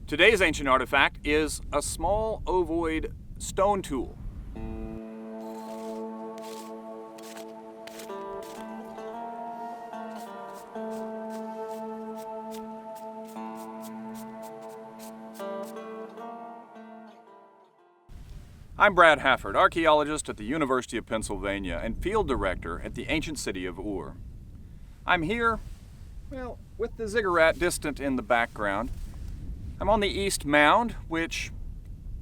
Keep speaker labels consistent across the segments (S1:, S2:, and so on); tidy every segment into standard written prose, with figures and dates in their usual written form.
S1: Today's ancient artifact is a small ovoid stone tool. I'm Brad Hafford, archaeologist at the University of Pennsylvania and field director at the ancient city of Ur. I'm here, with the ziggurat distant in the background. I'm on the East Mound, which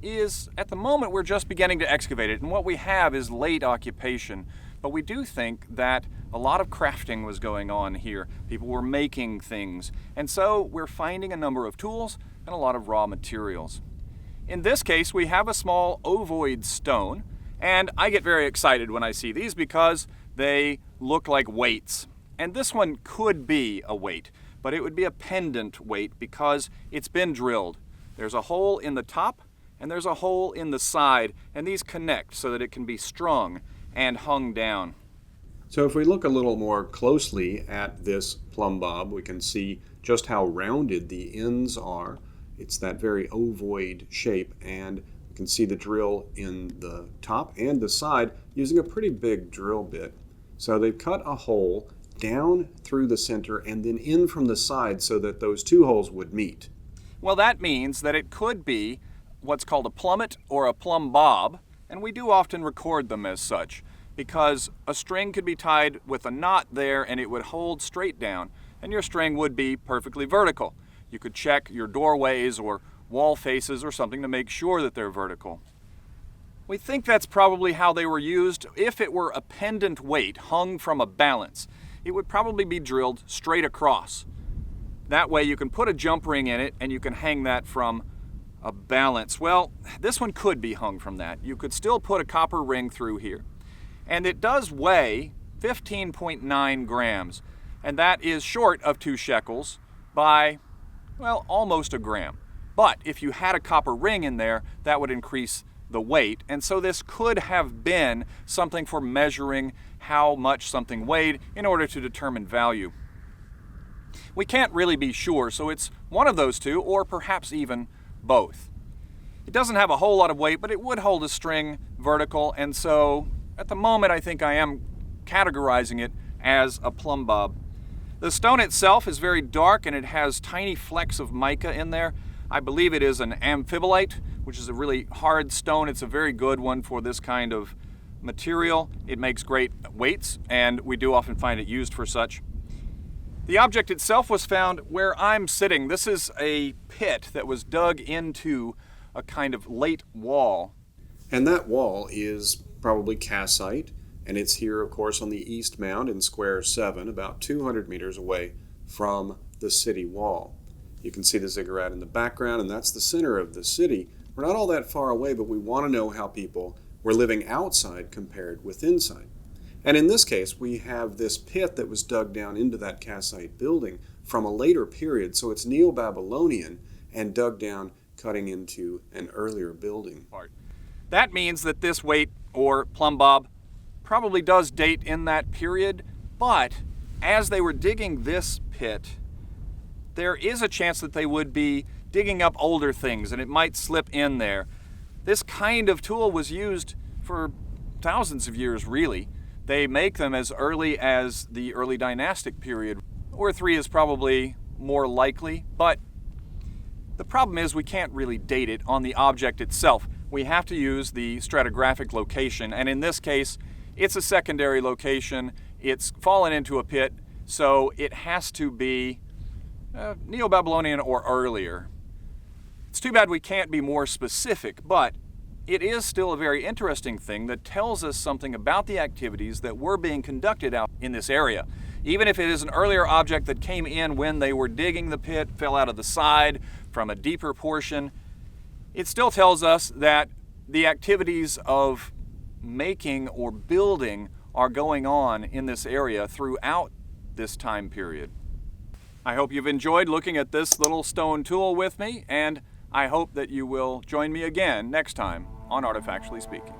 S1: is, at the moment, we're just beginning to excavate it, and what we have is late occupation. But we do think that a lot of crafting was going on here. People were making things, and so we're finding a number of tools and a lot of raw materials. In this case, we have a small ovoid stone, and I get very excited when I see these because they look like weights. And this one could be a weight, but it would be a pendant weight because it's been drilled. There's a hole in the top and there's a hole in the side, and these connect so that it can be strung and hung down.
S2: So if we look a little more closely at this plumb bob, we can see just how rounded the ends are. It's that very ovoid shape, and you can see the drill in the top and the side using a pretty big drill bit. So they've cut a hole down through the center and then in from the side so that those two holes would meet.
S1: Well, that means that it could be what's called a plummet or a plumb bob, and we do often record them as such because a string could be tied with a knot there and it would hold straight down, and your string would be perfectly vertical. You could check your doorways or wall faces or something to make sure that they're vertical. We think that's probably how they were used. If it were a pendant weight hung from a balance, it would probably be drilled straight across. That way you can put a jump ring in it and you can hang that from a balance. Well, this one could be hung from that. You could still put a copper ring through here. And it does weigh 15.9 grams, and that is short of 2 shekels by, almost a gram. But if you had a copper ring in there, that would increase the weight, and so this could have been something for measuring how much something weighed in order to determine value. We can't really be sure, so it's one of those two, or perhaps even both. It doesn't have a whole lot of weight, but it would hold a string vertical, and so at the moment I think I am categorizing it as a plumb bob. The stone itself is very dark and it has tiny flecks of mica in there. I believe it is an amphibolite, which is a really hard stone. It's a very good one for this kind of material. It makes great weights, and we do often find it used for such. The object itself was found where I'm sitting. This is a pit that was dug into a kind of late wall.
S2: And that wall is probably cassite, and it's here, of course, on the East Mound in Square 7, about 200 meters away from the city wall. You can see the ziggurat in the background, and that's the center of the city. We're not all that far away, but we want to know how people were living outside compared with inside. And in this case, we have this pit that was dug down into that cassite building from a later period, so it's Neo-Babylonian and dug down, cutting into an earlier building.
S1: That means that this weight, or plumb bob, probably does date in that period, but as they were digging this pit, there is a chance that they would be digging up older things and it might slip in there. This kind of tool was used for thousands of years, really. They make them as early as the early dynastic period. Ur 3 is probably more likely, but the problem is we can't really date it on the object itself. We have to use the stratigraphic location, and in this case, it's a secondary location. It's fallen into a pit, so it has to be Neo-Babylonian or earlier. It's too bad we can't be more specific, but it is still a very interesting thing that tells us something about the activities that were being conducted out in this area. Even if it is an earlier object that came in when they were digging the pit, fell out of the side from a deeper portion, it still tells us that the activities of making or building are going on in this area throughout this time period. I hope you've enjoyed looking at this little stone tool with me, and I hope that you will join me again next time on Artifactually Speaking.